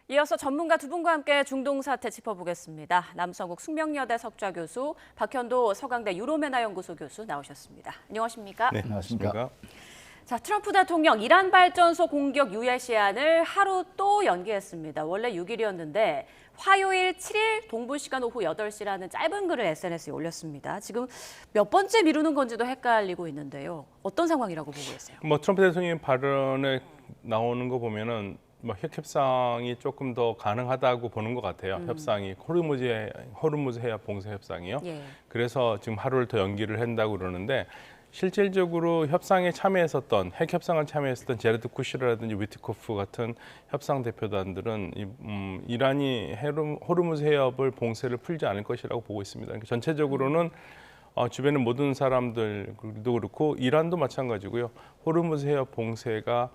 이어서 전문가 두 분과 함께 중동 사태 짚어보겠습니다. 남성국 숙명여대 석좌 교수, 박현도 서강대 유로메나 연구소 교수 나오셨습니다. 안녕하십니까? 네, 안녕하십니까? 자, 트럼프 대통령 이란 발전소 공격 유예 시한을 하루 또 연기했습니다. 원래 6일이었는데 화요일 7일 동부 시간 오후 8시라는 짧은 글을 SNS에 올렸습니다. 지금 몇 번째 미루는 건지도 헷갈리고 있는데요. 어떤 상황이라고 보고 계세요? 트럼프 대통령의 발언에 나오는 거 보면은 핵 협상이 조금 더 가능하다고 보는 것 같아요. 협상이 호르무즈 해협 봉쇄 협상이요. 예. 그래서 지금 하루를 더 연기를 한다고 그러는데 실질적으로 협상에 참여했었던 핵 협상을 참여했었던 제레드 쿠시라든지 위트코프 같은 협상 대표단들은 이란이 호르무즈 해협을 봉쇄를 풀지 않을 것이라고 보고 있습니다. 그러니까 전체적으로는 주변의 모든 사람들도 그렇고 이란도 마찬가지고요. 호르무즈 해협 봉쇄가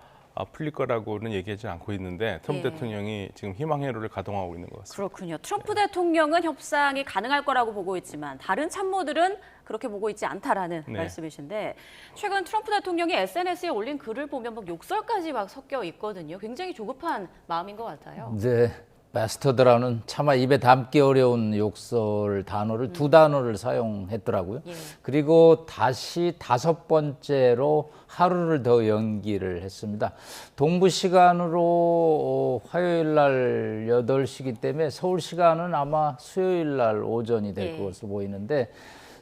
풀릴 거라고는 얘기하지 않고 있는데 트럼프 대통령이 지금 희망 회로를 가동하고 있는 것 같습니다. 그렇군요. 트럼프 대통령은 협상이 가능할 거라고 보고 있지만 다른 참모들은 그렇게 보고 있지 않다라는 말씀이신데 최근 트럼프 대통령이 SNS에 올린 글을 보면 욕설까지 막 섞여 있거든요. 굉장히 조급한 마음인 것 같아요. 이제 바스터드라는 차마 입에 담기 어려운 욕설 단어를 두 단어를 사용했더라고요. 예. 그리고 다시 5번째로 하루를 더 연기를 했습니다. 동부 시간으로 화요일 날 8시기 때문에 서울 시간은 아마 수요일 날 오전이 될 것으로 보이는데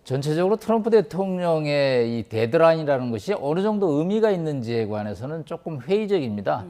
전체적으로 트럼프 대통령의 이 데드라인이라는 것이 어느 정도 의미가 있는지에 관해서는 조금 회의적입니다.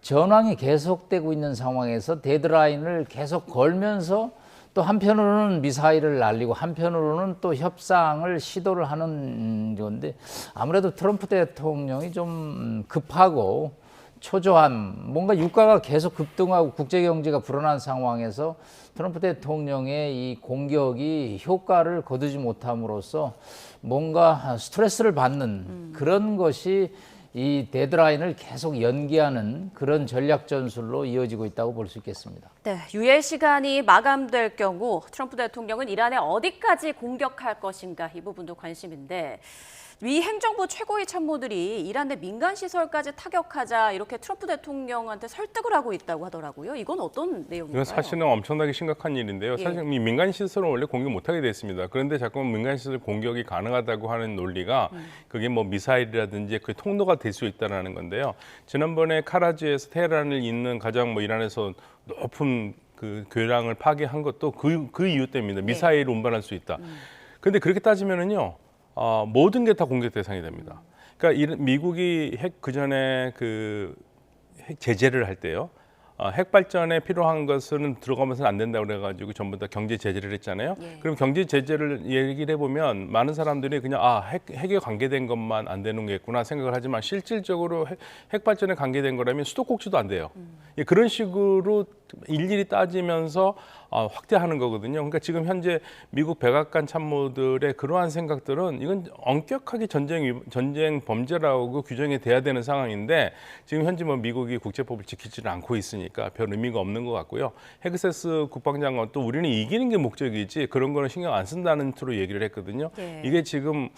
전황이 계속되고 있는 상황에서 데드라인을 계속 걸면서 또 한편으로는 미사일을 날리고 한편으로는 또 협상을 시도를 하는 건데 아무래도 트럼프 대통령이 좀 급하고 초조한 뭔가 유가가 계속 급등하고 국제경제가 불안한 상황에서 트럼프 대통령의 이 공격이 효과를 거두지 못함으로써 뭔가 스트레스를 받는 그런 것이 이 데드라인을 계속 연기하는 그런 전략 전술로 이어지고 있다고 볼 수 있겠습니다. 네, 유예 시간이 마감될 경우 트럼프 대통령은 이란에 어디까지 공격할 것인가 이 부분도 관심인데 미 행정부 최고위 참모들이 이란 내 민간 시설까지 타격하자 이렇게 트럼프 대통령한테 설득을 하고 있다고 하더라고요. 이건 어떤 내용인가요? 이건 사실은 엄청나게 심각한 일인데요. 사실 이 민간 시설은 원래 공격 못하게 돼 있습니다. 그런데 자꾸 민간 시설 공격이 가능하다고 하는 논리가 그게 미사일이라든지 그 통로가 될 수 있다는 건데요. 지난번에 카라지에서 테헤란을 잇는 가장 이란에서 높은 그 교량을 파괴한 것도 그 이유 때문입니다. 미사일을 운반할 수 있다. 그런데 그렇게 따지면은요. 모든 게 다 공격 대상이 됩니다. 그러니까 미국이 그 전에 핵 제재를 할 때요. 핵 발전에 필요한 것은 들어가면서는 안 된다고 그래가지고 전부 다 경제 제재를 했잖아요. 그럼 경제 제재를 얘기를 해보면 많은 사람들이 그냥 핵에 관계된 것만 안 되는 게있구나 생각을 하지만 실질적으로 핵 발전에 관계된 거라면 수도꼭지도 안 돼요. 그런 식으로 일일이 따지면서 확대하는 거거든요. 그러니까 지금 현재 미국 백악관 참모들의 그러한 생각들은 이건 엄격하게 전쟁 범죄라고 규정이 돼야 되는 상황인데 지금 현재 미국이 국제법을 지키지는 않고 있으니까 별 의미가 없는 것 같고요. 헤그세스 국방장관도 우리는 이기는 게 목적이지 그런 거는 신경 안 쓴다는 투로 얘기를 했거든요. 이게 지금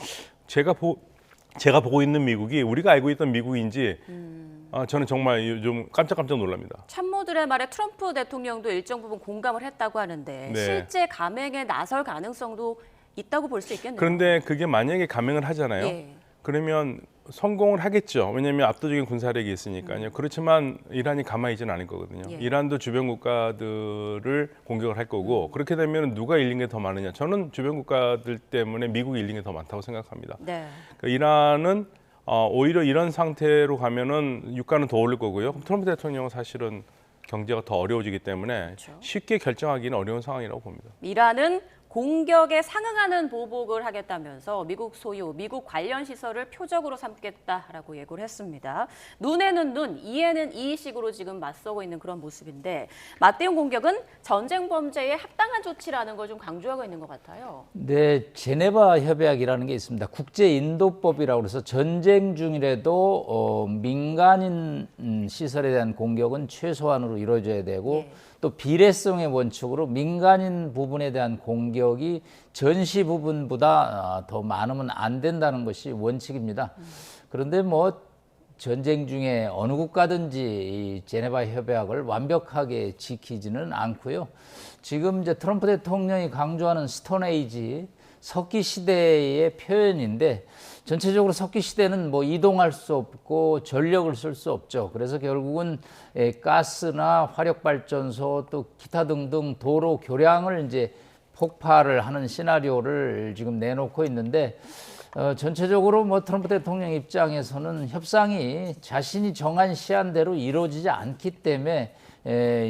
제가 보고 있는 미국이 우리가 알고 있던 미국인지 저는 정말 요즘 깜짝깜짝 놀랍니다. 참모들의 말에 트럼프 대통령도 일정 부분 공감을 했다고 하는데 실제 감행에 나설 가능성도 있다고 볼 수 있겠네요. 그런데 그게 만약에 감행을 하잖아요. 그러면 성공을 하겠죠. 왜냐하면 압도적인 군사력이 있으니까요. 그렇지만 이란이 가만히 있지는 않을 거거든요. 이란도 주변 국가들을 공격을 할 거고 그렇게 되면 누가 잃는 게 더 많으냐. 저는 주변 국가들 때문에 미국이 잃는 게 더 많다고 생각합니다. 그러니까 이란은 오히려 이런 상태로 가면은 유가는 더 오를 거고요. 트럼프 대통령은 사실은 경제가 더 어려워지기 때문에 쉽게 결정하기는 어려운 상황이라고 봅니다. 이란은 공격에 상응하는 보복을 하겠다면서 미국 소유, 미국 관련 시설을 표적으로 삼겠다라고 예고를 했습니다. 눈에는 눈, 이에는 이식으로 지금 맞서고 있는 그런 모습인데 맞대응 공격은 전쟁 범죄에 합당한 조치라는 걸 좀 강조하고 있는 것 같아요. 네, 제네바 협약이라는 게 있습니다. 국제인도법이라고 해서 전쟁 중이라도 민간인 시설에 대한 공격은 최소한으로 이루어져야 되고 또 비례성의 원칙으로 민간인 부분에 대한 공격이 전시 부분보다 더 많으면 안 된다는 것이 원칙입니다. 그런데 전쟁 중에 어느 국가든지 이 제네바 협약을 완벽하게 지키지는 않고요. 지금 이제 트럼프 대통령이 강조하는 스톤에이지 석기 시대의 표현인데 전체적으로 석기 시대는 뭐 이동할 수 없고 전력을 쓸 수 없죠. 그래서 결국은 가스나 화력 발전소 또 기타 등등 도로 교량을 이제 폭발을 하는 시나리오를 지금 내놓고 있는데 전체적으로 뭐 트럼프 대통령 입장에서는 협상이 자신이 정한 시한대로 이루어지지 않기 때문에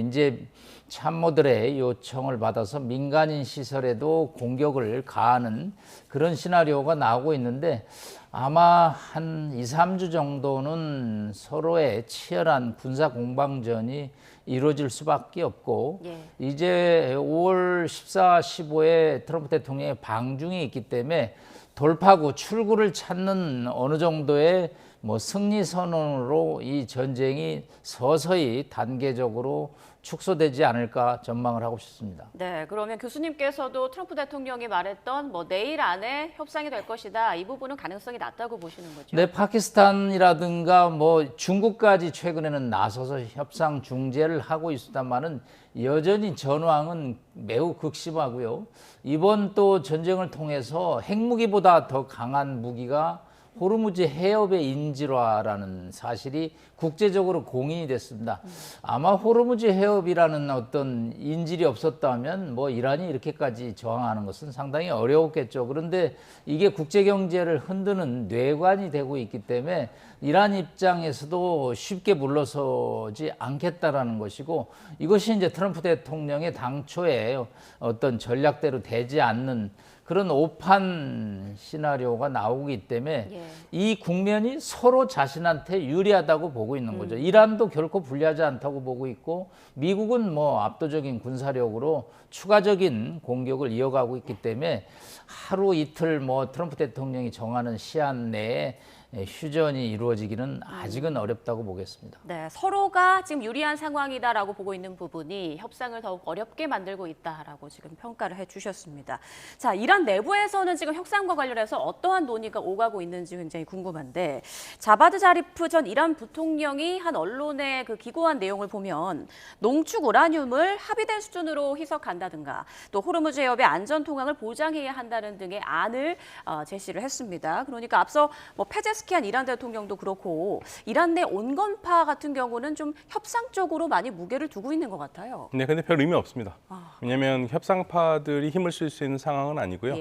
이제 참모들의 요청을 받아서 민간인 시설에도 공격을 가하는 그런 시나리오가 나오고 있는데 아마 한 2, 3주 정도는 서로의 치열한 군사 공방전이 이루어질 수밖에 없고 이제 5월 14, 15에 트럼프 대통령의 방중이 있기 때문에 돌파구 출구를 찾는 어느 정도의 뭐 승리 선언으로 이 전쟁이 서서히 단계적으로 축소되지 않을까 전망을 하고 싶습니다. 네, 그러면 교수님께서도 트럼프 대통령이 말했던 뭐 내일 안에 협상이 될 것이다. 이 부분은 가능성이 낮다고 보시는 거죠? 네, 파키스탄이라든가 뭐 중국까지 최근에는 나서서 협상 중재를 하고 있습니다만은 여전히 전황은 매우 극심하고요. 이번 또 전쟁을 통해서 핵무기보다 더 강한 무기가 호르무즈 해협의 인질화라는 사실이 국제적으로 공인이 됐습니다. 아마 호르무즈 해협이라는 어떤 인질이 없었다면 뭐 이란이 이렇게까지 저항하는 것은 상당히 어려웠겠죠. 그런데 이게 국제 경제를 흔드는 뇌관이 되고 있기 때문에 이란 입장에서도 쉽게 물러서지 않겠다라는 것이고 이것이 이제 트럼프 대통령의 당초에 어떤 전략대로 되지 않는 그런 오판 시나리오가 나오기 때문에 이 국면이 서로 자신한테 유리하다고 보고 있는 거죠. 이란도 결코 불리하지 않다고 보고 있고 미국은 뭐 압도적인 군사력으로 추가적인 공격을 이어가고 있기 때문에 하루 이틀 뭐 트럼프 대통령이 정하는 시한 내에 휴전이 이루어지기는 아직은 어렵다고 보겠습니다. 네, 서로가 지금 유리한 상황이다라고 보고 있는 부분이 협상을 더욱 어렵게 만들고 있다라고 지금 평가를 해주셨습니다. 자, 이란 내부에서는 지금 협상과 관련해서 어떠한 논의가 오가고 있는지 굉장히 궁금한데 자바드 자리프 전 이란 부통령이 한 언론에 그 기고한 내용을 보면 농축 우라늄을 합의된 수준으로 희석한다든가 또 호르무즈 해협의 안전 통항을 보장해야 한다는 등의 안을 제시를 했습니다. 그러니까 앞서 뭐 페제스키안 이란 대통령도 그렇고 이란 내 온건파 같은 경우는 좀 협상 쪽으로 많이 무게를 두고 있는 것 같아요. 네, 근데 별 의미 없습니다. 왜냐하면 협상파들이 힘을 쓸 수 있는 상황은 아니고요.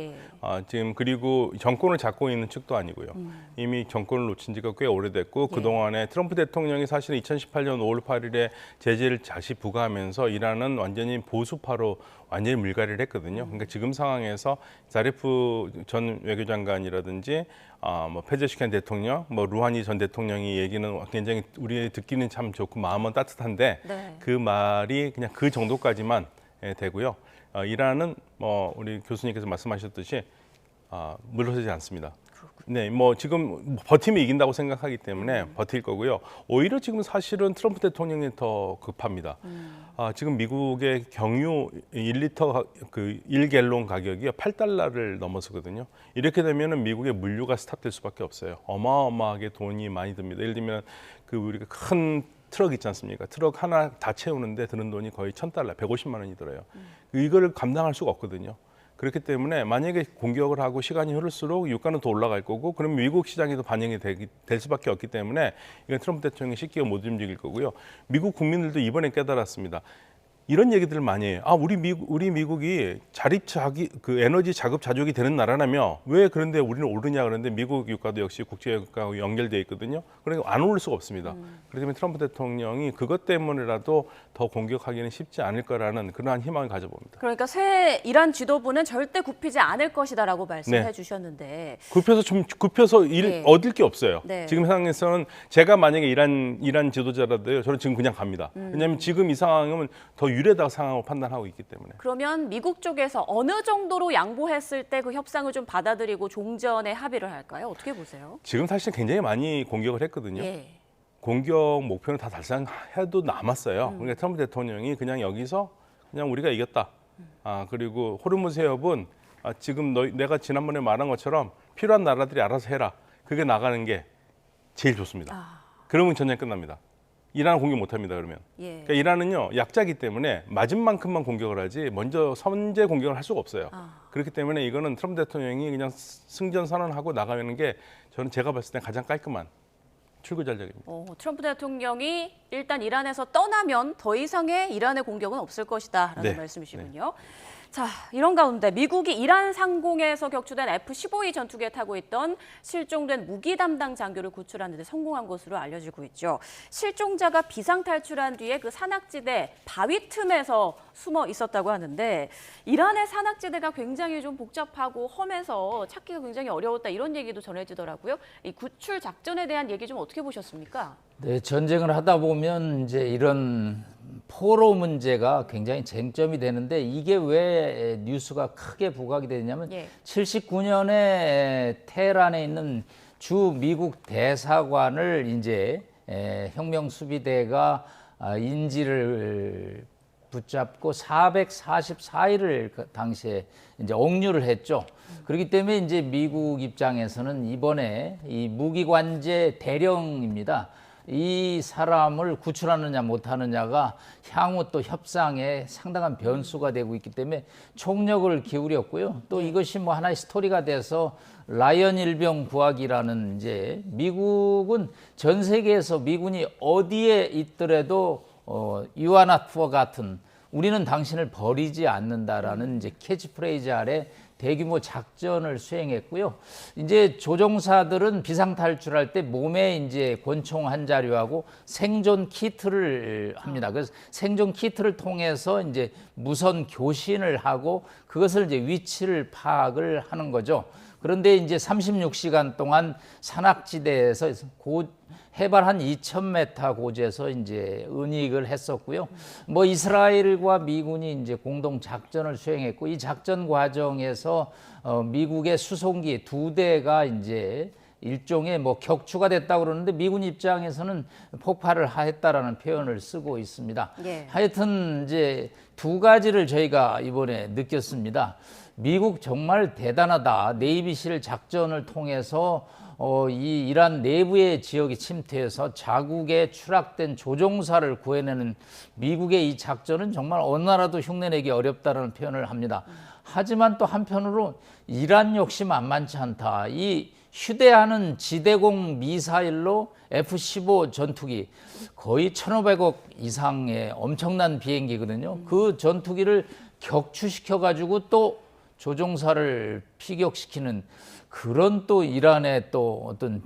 지금 그리고 정권을 잡고 있는 측도 아니고요. 이미 정권을 놓친 지가 꽤 오래됐고 그동안에 트럼프 대통령이 사실은 2018년 5월 8일에 제재를 다시 부과하면서 이란은 완전히 보수파로 완전히 물갈이를 했거든요. 그러니까 지금 상황에서 자리프 전 외교장관이라든지 뭐 페제시키안 대통령, 뭐 루하니 전 대통령이 얘기는 굉장히 우리 듣기는 참 좋고 마음은 따뜻한데 그 말이 그냥 그 정도까지만 되고요. 이란은 뭐 우리 교수님께서 말씀하셨듯이 물러서지 않습니다. 네, 뭐 지금 버티면 이긴다고 생각하기 때문에 버틸 거고요. 오히려 지금 사실은 트럼프 대통령이 더 급합니다. 지금 미국의 경유 1리터 그 1갤론 가격이 8달러를 넘어서거든요. 이렇게 되면은 미국의 물류가 스탑될 수밖에 없어요. 어마어마하게 돈이 많이 듭니다. 예를 들면 그 우리가 큰 트럭 있지 않습니까? 트럭 하나 다 채우는데 드는 돈이 거의 1,000달러, 150만 원이 들어요. 이거를 감당할 수가 없거든요. 그렇기 때문에 만약에 공격을 하고 시간이 흐를수록 유가는 더 올라갈 거고 그럼 미국 시장에도 반영이 될 수밖에 없기 때문에 이건 트럼프 대통령이 쉽게 못 움직일 거고요. 미국 국민들도 이번에 깨달았습니다. 이런 얘기들을 많이 해요. 우리 미국이 그 에너지 자급자족이 되는 나라라며 왜 그런데 우리는 오르냐 그러는데 미국 유가도 역시 국제 유가와 연결되어 있거든요. 그러니까 안 오를 수가 없습니다. 그렇기 때문에 트럼프 대통령이 그것 때문에라도 더 공격하기는 쉽지 않을 거라는 그러한 희망을 가져봅니다. 그러니까 새 이란 지도부는 절대 굽히지 않을 것이다라고 말씀해 주셨는데 굽혀서 얻을 게 없어요. 네. 지금 상황에서는 제가 만약에 이란 지도자라도요. 저는 지금 그냥 갑니다. 왜냐하면 지금 이 상황은 더 유례다 상황을 판단하고 있기 때문에. 그러면 미국 쪽에서 어느 정도로 양보했을 때 그 협상을 좀 받아들이고 종전에 합의를 할까요? 어떻게 보세요? 지금 사실 굉장히 많이 공격을 했거든요. 공격 목표는 다 달성해도 남았어요. 그러니까 트럼프 대통령이 그냥 여기서 그냥 우리가 이겼다. 그리고 호르무즈 해협은 지금 내가 지난번에 말한 것처럼 필요한 나라들이 알아서 해라. 그게 나가는 게 제일 좋습니다. 그러면 전쟁 끝납니다. 이란은 공격 못합니다. 그러면. 예. 그러니까 이란은요 약자기 때문에 맞은 만큼만 공격을 하지 먼저 선제 공격을 할 수가 없어요. 그렇기 때문에 이거는 트럼프 대통령이 그냥 승전 선언하고 나가는 게 저는 제가 봤을 때 가장 깔끔한 출구 전략입니다. 트럼프 대통령이 일단 이란에서 떠나면 더 이상의 이란의 공격은 없을 것이다라는 네. 말씀이시군요. 자, 이런 가운데 미국이 이란 상공에서 격추된 F-15E 전투기에 타고 있던 실종된 무기 담당 장교를 구출하는 데 성공한 것으로 알려지고 있죠. 실종자가 비상 탈출한 뒤에 그 산악지대 바위 틈에서 숨어 있었다고 하는데 이란의 산악지대가 굉장히 좀 복잡하고 험해서 찾기가 굉장히 어려웠다 이런 얘기도 전해지더라고요. 이 구출 작전에 대한 얘기 좀 어떻게 보셨습니까? 네, 전쟁을 하다 보면 이제 이런 포로 문제가 굉장히 쟁점이 되는데 이게 왜 뉴스가 크게 부각이 되냐면 79년에 테헤란에 있는 주 미국 대사관을 이제 혁명 수비대가 인질을 붙잡고 444일을 그 당시에 이제 억류를 했죠. 그렇기 때문에 이제 미국 입장에서는 이번에 이 무기관제 대령입니다. 이 사람을 구출하느냐 못하느냐가 향후 또 협상에 상당한 변수가 되고 있기 때문에 총력을 기울였고요. 또 이것이 뭐 하나의 스토리가 돼서 라이언 일병 구하기라는 이제 미국은 전 세계에서 미군이 어디에 있더라도 You are not forgotten. 우리는 당신을 버리지 않는다라는 이제 캐치프레이즈 아래 대규모 작전을 수행했고요. 이제 조종사들은 비상 탈출할 때 몸에 이제 권총 한 자루하고 생존 키트를 합니다. 그래서 생존 키트를 통해서 이제 무선 교신을 하고 그것을 이제 위치를 파악을 하는 거죠. 그런데 이제 36시간 동안 산악지대에서 해발 한 2,000m 고지에서 이제 은닉을 했었고요. 뭐 이스라엘과 미군이 이제 공동 작전을 수행했고 이 작전 과정에서 미국의 수송기 2대가 이제 일종의 뭐 격추가 됐다고 그러는데 미군 입장에서는 폭발을 했다라는 표현을 쓰고 있습니다. 하여튼 이제 두 가지를 저희가 이번에 느꼈습니다. 미국 정말 대단하다. 네이비실 작전을 통해서 이 이란 내부의 지역이 침투해서 자국에 추락된 조종사를 구해내는 미국의 이 작전은 정말 어느 나라도 흉내내기 어렵다는 표현을 합니다. 하지만 또 한편으로 이란 역시 만만치 않다. 이 휴대하는 지대공 미사일로 F-15 전투기 거의 1,500억 이상의 엄청난 비행기거든요. 그 전투기를 격추시켜가지고 또 조종사를 피격시키는 그런 또 이란의 또 어떤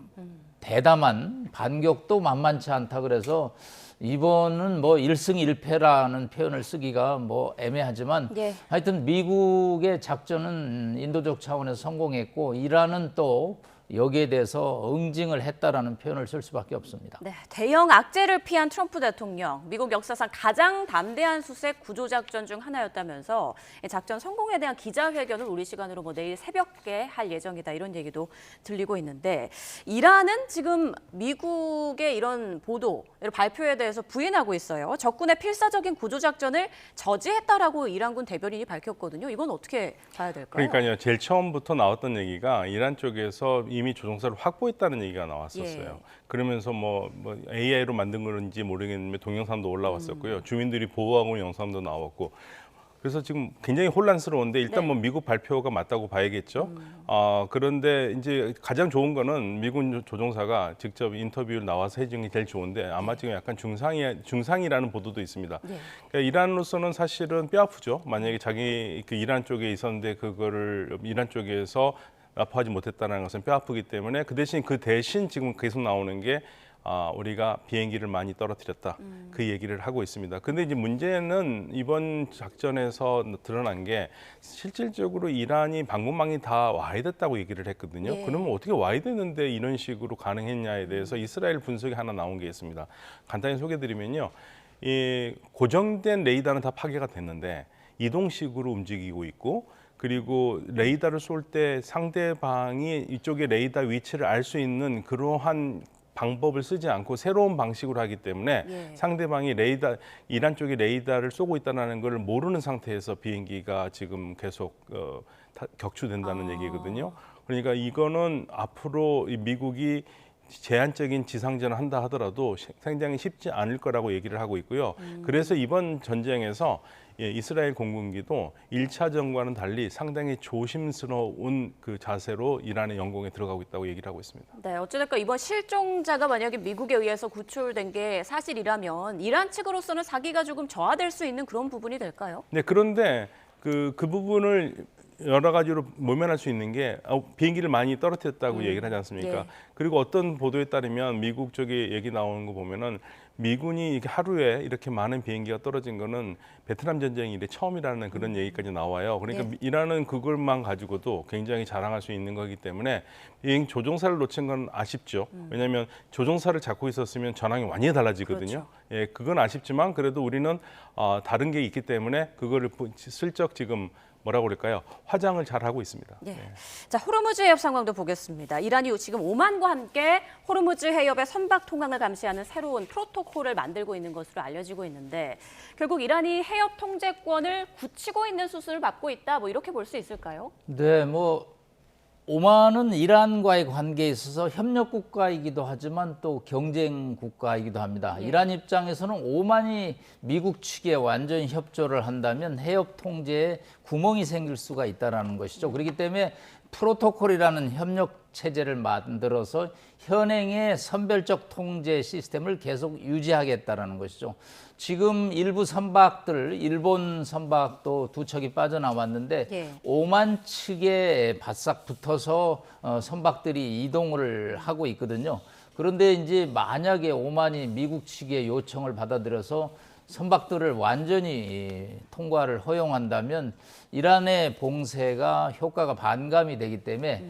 대담한 반격도 만만치 않다 그래서 이번은 뭐 1승 1패라는 표현을 쓰기가 뭐 애매하지만 하여튼 미국의 작전은 인도적 차원에서 성공했고 이란은 또 여기에 대해서 응징을 했다라는 표현을 쓸 수밖에 없습니다. 네, 대형 악재를 피한 트럼프 대통령, 미국 역사상 가장 담대한 수색 구조작전 중 하나였다면서 작전 성공에 대한 기자회견을 우리 시간으로 뭐 내일 새벽에 할 예정이다 이런 얘기도 들리고 있는데 이란은 지금 미국의 이런 보도, 이런 발표에 대해서 부인하고 있어요. 적군의 필사적인 구조작전을 저지했다라고 이란군 대변인이 밝혔거든요. 이건 어떻게 봐야 될까요? 그러니까요. 제일 처음부터 나왔던 얘기가 이란 쪽에서 이미 조종사를 확보했다는 얘기가 나왔었어요. 그러면서 뭐 AI로 만든 건지 모르겠는데 동영상도 올라왔었고요. 주민들이 보호하고 있는 영상도 나왔고. 그래서 지금 굉장히 혼란스러운데 일단 뭐 미국 발표가 맞다고 봐야겠죠. 그런데 이제 가장 좋은 거는 미군 조종사가 직접 인터뷰를 나와서 해준 게 제일 좋은데 아마 지금 약간 중상이라는 보도도 있습니다. 그러니까 이란으로서는 사실은 뼈 아프죠. 만약에 자기 그 이란 쪽에 있었는데 그거를 이란 쪽에서 라포하지 못했다는 것은 뼈 아프기 때문에 그 대신 지금 계속 나오는 게 우리가 비행기를 많이 떨어뜨렸다. 그 얘기를 하고 있습니다. 근데 이제 문제는 이번 작전에서 드러난 게 실질적으로 이란이 방공망이 다 와야 됐다고 얘기를 했거든요. 그러면 어떻게 와야 되는데 이런 식으로 가능했냐에 대해서 이스라엘 분석이 하나 나온 게 있습니다. 간단히 소개드리면요. 이 고정된 레이더는 다 파괴가 됐는데 이동식으로 움직이고 있고 그리고 레이더를 쏠 때 상대방이 이쪽의 레이더 위치를 알 수 있는 그러한 방법을 쓰지 않고 새로운 방식으로 하기 때문에 상대방이 이란 쪽에 레이더를 쏘고 있다는 걸 모르는 상태에서 비행기가 지금 계속 격추된다는 얘기거든요. 그러니까 이거는 앞으로 미국이 제한적인 지상전을 한다 하더라도 굉장히 쉽지 않을 거라고 얘기를 하고 있고요. 그래서 이번 전쟁에서 이스라엘 공군기도 1차전과는 달리 상당히 조심스러운 그 자세로 이란의 영공에 들어가고 있다고 얘기를 하고 있습니다. 네, 어찌됐건 이번 실종자가 만약에 미국에 의해서 구출된 게 사실이라면 이란 측으로서는 사기가 조금 저하될 수 있는 그런 부분이 될까요? 네, 그런데 그 부분을 여러 가지로 모면할 수 있는 게 비행기를 많이 떨어뜨렸다고 얘기를 하지 않습니까? 예. 그리고 어떤 보도에 따르면 미국 쪽에 얘기 나오는 거 보면은 미군이 이렇게 하루에 이렇게 많은 비행기가 떨어진 거는 베트남 전쟁 이래 처음이라는 그런 얘기까지 나와요. 그러니까 예. 이란은 그걸만 가지고도 굉장히 자랑할 수 있는 거기 때문에 비행 조종사를 놓친 건 아쉽죠. 왜냐하면 조종사를 잡고 있었으면 전황이 완전히 달라지거든요. 그렇죠. 예, 그건 아쉽지만 그래도 우리는 다른 게 있기 때문에 그거를 슬쩍 지금 뭐라고 그럴까요? 화장을 잘 하고 있습니다. 예. 네. 자, 호르무즈 해협 상황도 보겠습니다. 이란이 지금 오만과 함께 호르무즈 해협의 선박 통항을 감시하는 새로운 프로토콜을 만들고 있는 것으로 알려지고 있는데 결국 이란이 해협 통제권을 굳히고 있는 수순을 밟고 있다. 뭐 이렇게 볼 수 있을까요? 네, 뭐 오만은 이란과의 관계에 있어서 협력 국가이기도 하지만 또 경쟁 국가이기도 합니다. 예. 이란 입장에서는 오만이 미국 측에 완전히 협조를 한다면 해협 통제에 구멍이 생길 수가 있다는 것이죠. 그렇기 때문에 프로토콜이라는 협력 체제를 만들어서 현행의 선별적 통제 시스템을 계속 유지하겠다는 것이죠. 지금 일부 선박들, 일본 선박도 두 척이 빠져나왔는데 예. 오만 측에 바싹 붙어서 선박들이 이동을 하고 있거든요. 그런데 이제 만약에 오만이 미국 측의 요청을 받아들여서 선박들을 완전히 통과를 허용한다면 이란의 봉쇄가 효과가 반감이 되기 때문에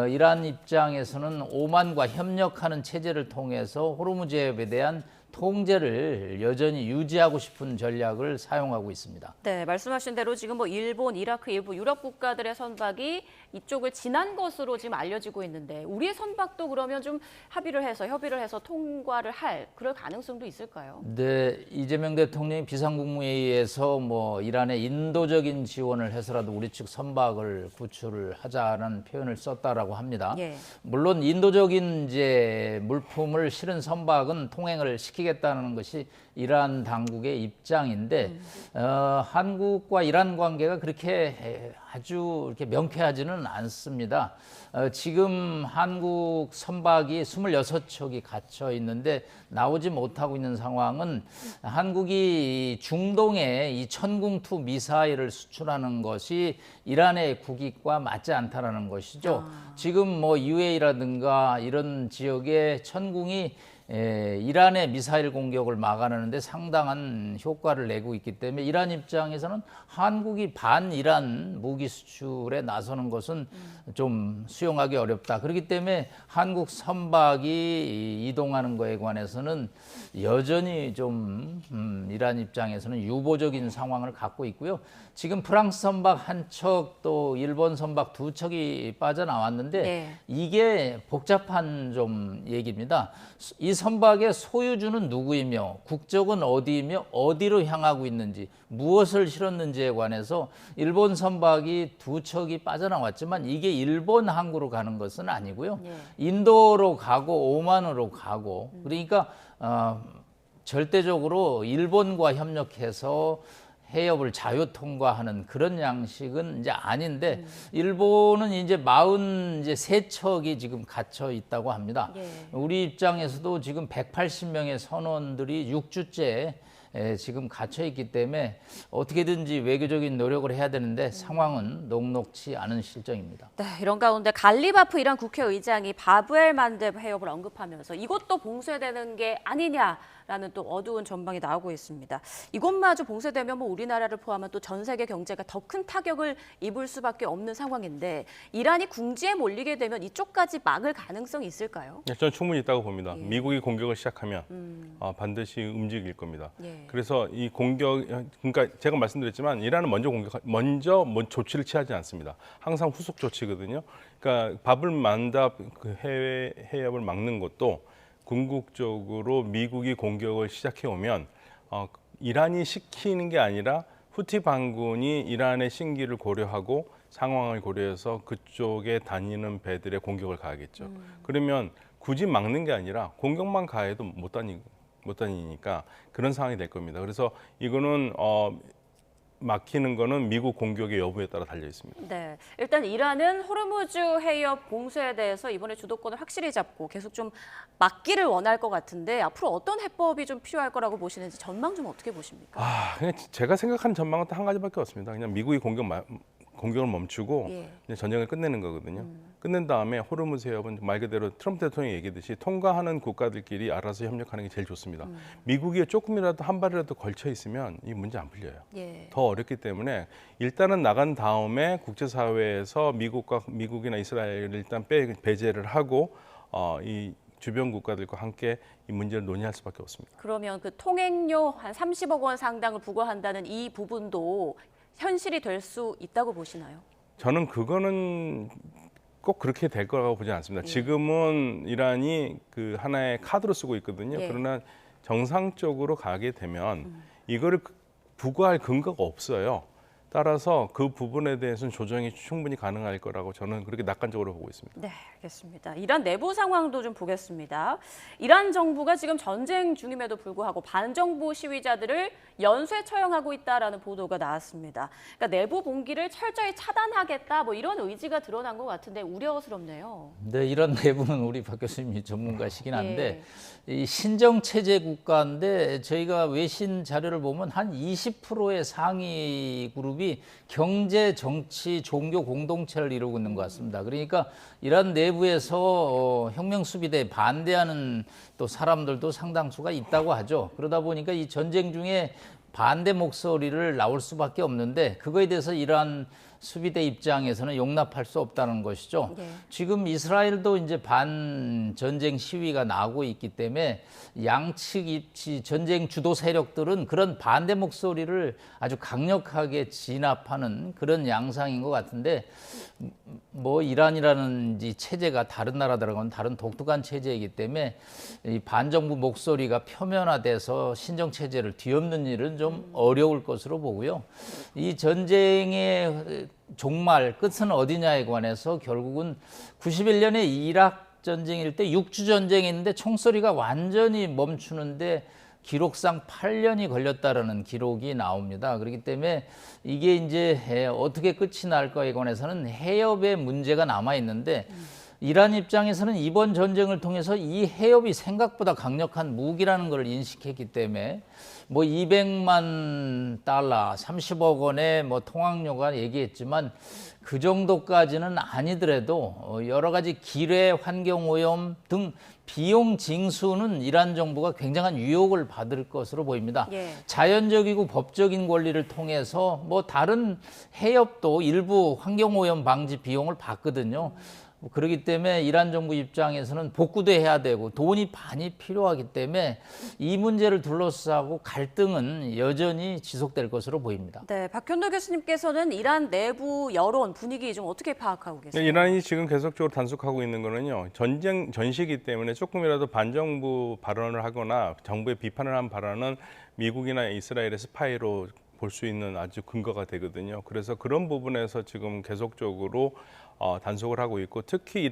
이란 입장에서는 오만과 협력하는 체제를 통해서 호르무즈 해협에 대한 통제를 여전히 유지하고 싶은 전략을 사용하고 있습니다. 네, 말씀하신 대로 지금 뭐 일본, 이라크 일부 유럽 국가들의 선박이 이쪽을 지난 것으로 지금 알려지고 있는데 우리의 선박도 그러면 좀 협의를 해서 통과를 할 그럴 가능성도 있을까요? 네, 이재명 대통령이 비상국무회의에서 뭐 이란에 인도적인 지원을 해서라도 우리 측 선박을 구출을 하자는 표현을 썼다라고 합니다. 예. 물론 인도적인 이제 물품을 실은 선박은 통행을 시키겠다는 것이 이란 당국의 입장인데 한국과 이란 관계가 그렇게 아주 이렇게 명쾌하지는 않습니다. 지금 한국 선박이 26척이 갇혀 있는데 나오지 못하고 있는 상황은 한국이 중동에 이 천궁2 미사일을 수출하는 것이 이란의 국익과 맞지 않다라는 것이죠. 지금 뭐 UAE라든가 이런 지역에 천궁이 이란의 미사일 공격을 막아내는데 상당한 효과를 내고 있기 때문에 이란 입장에서는 한국이 반이란 무기 수출에 나서는 것은 좀 수용하기 어렵다. 그렇기 때문에 한국 선박이 이동하는 것에 관해서는 여전히 좀 이란 입장에서는 유보적인 상황을 갖고 있고요. 지금 프랑스 선박 한 척 또 일본 선박 두 척이 빠져나왔는데 네. 이게 복잡한 좀 얘기입니다. 이 선박의 소유주는 누구이며 국적은 어디이며 어디로 향하고 있는지 무엇을 실었는지에 관해서 일본 선박이 두 척이 빠져나왔지만 이게 일본 항구로 가는 것은 아니고요. 네. 인도로 가고 오만으로 가고 그러니까 절대적으로 일본과 협력해서 해협을 자유 통과하는 그런 양식은 이제 아닌데 일본은 이제 43척이 지금 갇혀 있다고 합니다. 예. 우리 입장에서도 지금 180명의 선원들이 6주째 지금 갇혀 있기 때문에 어떻게든지 외교적인 노력을 해야 되는데 상황은 녹록치 않은 실정입니다. 네, 이런 가운데 갈리바프 이란 국회의장이 바브엘 만렙 해협을 언급하면서 이것도 봉쇄되는 게 아니냐라는 또 어두운 전망이 나오고 있습니다. 이것마저 봉쇄되면 뭐 우리나라를 포함한 또 전 세계 경제가 더 큰 타격을 입을 수밖에 없는 상황인데 이란이 궁지에 몰리게 되면 이쪽까지 막을 가능성이 있을까요? 네, 저는 충분히 있다고 봅니다. 예. 미국이 공격을 시작하면 반드시 움직일 겁니다. 예. 그래서 이 공격, 그러니까 제가 말씀드렸지만 이란은 먼저 뭐 조치를 취하지 않습니다. 항상 후속 조치거든요. 그러니까 바블 만답 그 해협을 막는 것도 궁극적으로 미국이 공격을 시작해 오면 이란이 시키는 게 아니라 후티 반군이 이란의 신기를 고려하고 상황을 고려해서 그쪽에 다니는 배들의 공격을 가하겠죠. 그러면 굳이 막는 게 아니라 공격만 가해도 못 다니니까 그런 상황이 될 겁니다. 그래서 이거는 막히는 거는 미국 공격의 여부에 따라 달려 있습니다. 네, 일단 이란은 호르무즈 해협 봉쇄에 대해서 이번에 주도권을 확실히 잡고 계속 좀 막기를 원할 것 같은데 앞으로 어떤 해법이 좀 필요할 거라고 보시는지 전망 좀 어떻게 보십니까? 그냥 제가 생각하는 전망은 딱 한 가지밖에 없습니다. 그냥 미국이 공격을 멈추고 예. 그냥 전쟁을 끝내는 거거든요. 끝낸 다음에 호르무즈 해협은 말 그대로 트럼프 대통령이 얘기했듯이 통과하는 국가들끼리 알아서 협력하는 게 제일 좋습니다. 미국이 조금이라도 한 발이라도 걸쳐 있으면 이 문제 안 풀려요. 예. 더 어렵기 때문에 일단은 나간 다음에 국제사회에서 미국이나 이스라엘을 일단 배제를 하고 이 주변 국가들과 함께 이 문제를 논의할 수밖에 없습니다. 그러면 그 통행료 한 30억 원 상당을 부과한다는 이 부분도 현실이 될 수 있다고 보시나요? 저는 그거는 꼭 그렇게 될 거라고 보지 않습니다. 지금은 이란이 그 하나의 카드로 쓰고 있거든요. 예. 그러나 정상적으로 가게 되면 이거를 부과할 근거가 없어요. 따라서 그 부분에 대해서는 조정이 충분히 가능할 거라고 저는 그렇게 낙관적으로 보고 있습니다. 네, 알겠습니다. 이란 내부 상황도 좀 보겠습니다. 이란 정부가 지금 전쟁 중임에도 불구하고 반정부 시위자들을 연쇄 처형하고 있다라는 보도가 나왔습니다. 그러니까 내부 봉기를 철저히 차단하겠다 뭐 이런 의지가 드러난 것 같은데 우려스럽네요. 네, 이런 내부는 우리 박 교수님이 전문가시긴 한데 이 신정 체제 국가인데 저희가 외신 자료를 보면 한 20%의 상위 그룹이 경제, 정치, 종교 공동체를 이루고 있는 것 같습니다. 그러니까 이란 내부에서 혁명 수비대에 반대하는 또 사람들도 상당수가 있다고 하죠. 그러다 보니까 이 전쟁 중에 반대 목소리를 나올 수밖에 없는데 그거에 대해서 이란 수비대 입장에서는 용납할 수 없다는 것이죠. 네. 지금 이스라엘도 이제 반전쟁 시위가 나오고 있기 때문에 양측 전쟁 주도 세력들은 그런 반대 목소리를 아주 강력하게 진압하는 그런 양상인 것 같은데 뭐 이란이라는 이 체제가 다른 나라들하고는 다른 독특한 체제이기 때문에 이 반정부 목소리가 표면화돼서 신정 체제를 뒤엎는 일은 좀 어려울 것으로 보고요. 이 전쟁의 종말 끝은 어디냐에 관해서 결국은 91년에 이락 전쟁일 때 6주 전쟁했는데 총소리가 완전히 멈추는데 기록상 8년이 걸렸다라는 기록이 나옵니다. 그렇기 때문에 이게 이제 어떻게 끝이 날까에 관해서는 해협의 문제가 남아 있는데 이란 입장에서는 이번 전쟁을 통해서 이 해협이 생각보다 강력한 무기라는 걸 인식했기 때문에 뭐 200만 달러, 30억 원의 뭐 통학료가 얘기했지만 그 정도까지는 아니더라도 여러 가지 기뢰, 환경오염 등 비용 징수는 이란 정부가 굉장한 유혹을 받을 것으로 보입니다. 예. 자연적이고 법적인 권리를 통해서 뭐 다른 해협도 일부 환경오염 방지 비용을 받거든요. 그렇기 때문에 이란 정부 입장에서는 복구도 해야 되고 돈이 많이 필요하기 때문에 이 문제를 둘러싸고 갈등은 여전히 지속될 것으로 보입니다. 네, 박현도 교수님께서는 이란 내부 여론 분위기 좀 어떻게 파악하고 계세요? 이란이 지금 계속적으로 단속하고 있는 거는요. 전시기 때문에 조금이라도 반정부 발언을 하거나 정부의 비판을 한 발언은 미국이나 이스라엘의 스파이로 볼 수 있는 아주 근거가 되거든요. 그래서 그런 부분에서 지금 계속적으로 단속을 하고 있고 특히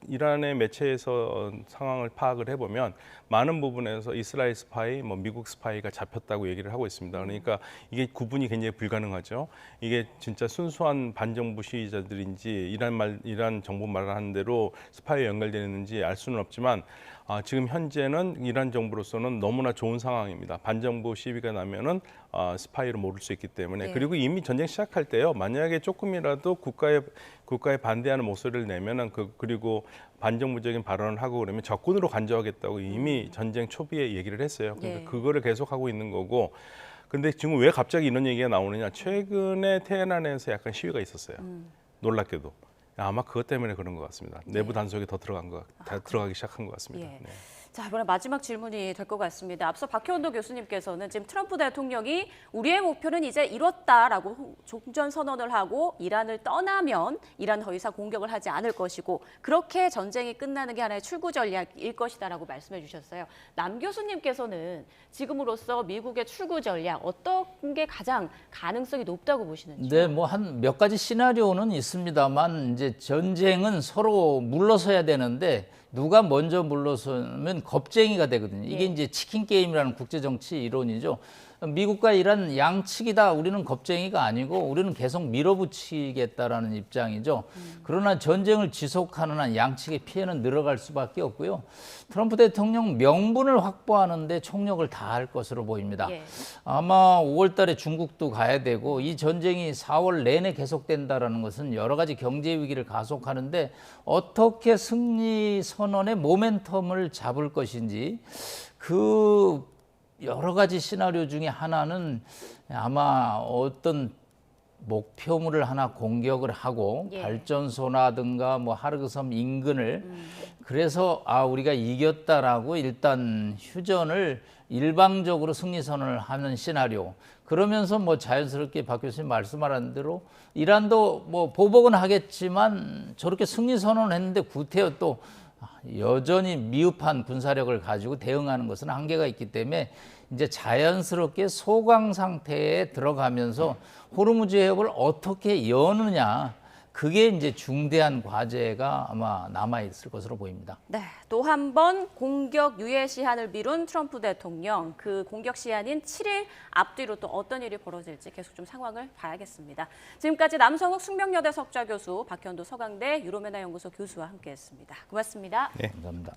이란의 매체에서 상황을 파악을 해보면 많은 부분에서 이스라엘 스파이, 뭐 미국 스파이가 잡혔다고 얘기를 하고 있습니다. 그러니까 이게 구분이 굉장히 불가능하죠. 이게 진짜 순수한 반정부 시위자들인지 이란 정부 말하는 대로 스파이에 연결되는지 알 수는 없지만 지금 현재는 이란 정부로서는 너무나 좋은 상황입니다. 반정부 시위가 나면은 스파이로 모를 수 있기 때문에 네. 그리고 이미 전쟁 시작할 때요. 만약에 조금이라도 국가에 반대하는 목소리를 내면은 그리고 반정부적인 발언을 하고 그러면 적군으로 간주하겠다고 이미 전쟁 초기에 얘기를 했어요. 그러니까 예. 그거를 계속하고 있는 거고. 근데 지금 왜 갑자기 이런 얘기가 나오느냐? 최근에 테헤란에서 약간 시위가 있었어요. 놀랍게도. 아마 그것 때문에 그런 것 같습니다. 내부 단속이 더 들어가기 시작한 것 같습니다. 예. 네. 자, 이번에 마지막 질문이 될 것 같습니다. 앞서 박현도 교수님께서는 지금 트럼프 대통령이 우리의 목표는 이제 이뤘다라고 종전 선언을 하고 이란을 떠나면 이란 더 이상 공격을 하지 않을 것이고 그렇게 전쟁이 끝나는 게 하나의 출구 전략일 것이다라고 말씀해 주셨어요. 남 교수님께서는 지금으로서 미국의 출구 전략 어떤 게 가장 가능성이 높다고 보시는지요? 네, 뭐 한 몇 가지 시나리오는 있습니다만 이제 전쟁은 서로 물러서야 되는데 누가 먼저 물러서면 겁쟁이가 되거든요. 이게 예. 이제 치킨 게임이라는 국제 정치 이론이죠. 미국과 이란 양측이 다 우리는 겁쟁이가 아니고 우리는 계속 밀어붙이겠다라는 입장이죠. 그러나 전쟁을 지속하는 한 양측의 피해는 늘어갈 수밖에 없고요. 트럼프 대통령 명분을 확보하는데 총력을 다할 것으로 보입니다. 예. 아마 5월 달에 중국도 가야 되고 이 전쟁이 4월 내내 계속된다라는 것은 여러 가지 경제 위기를 가속하는데 어떻게 승리 선언의 모멘텀을 잡을 것인지 그 여러 가지 시나리오 중에 하나는 아마 어떤 목표물을 하나 공격을 하고 예. 발전소라든가 뭐 하르그섬 인근을 그래서 우리가 이겼다라고 일단 휴전을 일방적으로 승리 선언을 하는 시나리오. 그러면서 뭐 자연스럽게 박 교수님 말씀하신 대로 이란도 뭐 보복은 하겠지만 저렇게 승리 선언을 했는데 구태여 또 여전히 미흡한 군사력을 가지고 대응하는 것은 한계가 있기 때문에 이제 자연스럽게 소강 상태에 들어가면서 호르무즈 해협을 어떻게 여느냐 그게 이제 중대한 과제가 아마 남아 있을 것으로 보입니다. 네, 또 한 번 공격 유예 시한을 미룬 트럼프 대통령, 그 공격 시한인 7일 앞뒤로 또 어떤 일이 벌어질지 계속 좀 상황을 봐야겠습니다. 지금까지 남성욱 숙명여대 석좌 교수, 박현도 서강대 유로메나 연구소 교수와 함께했습니다. 고맙습니다. 네. 감사합니다.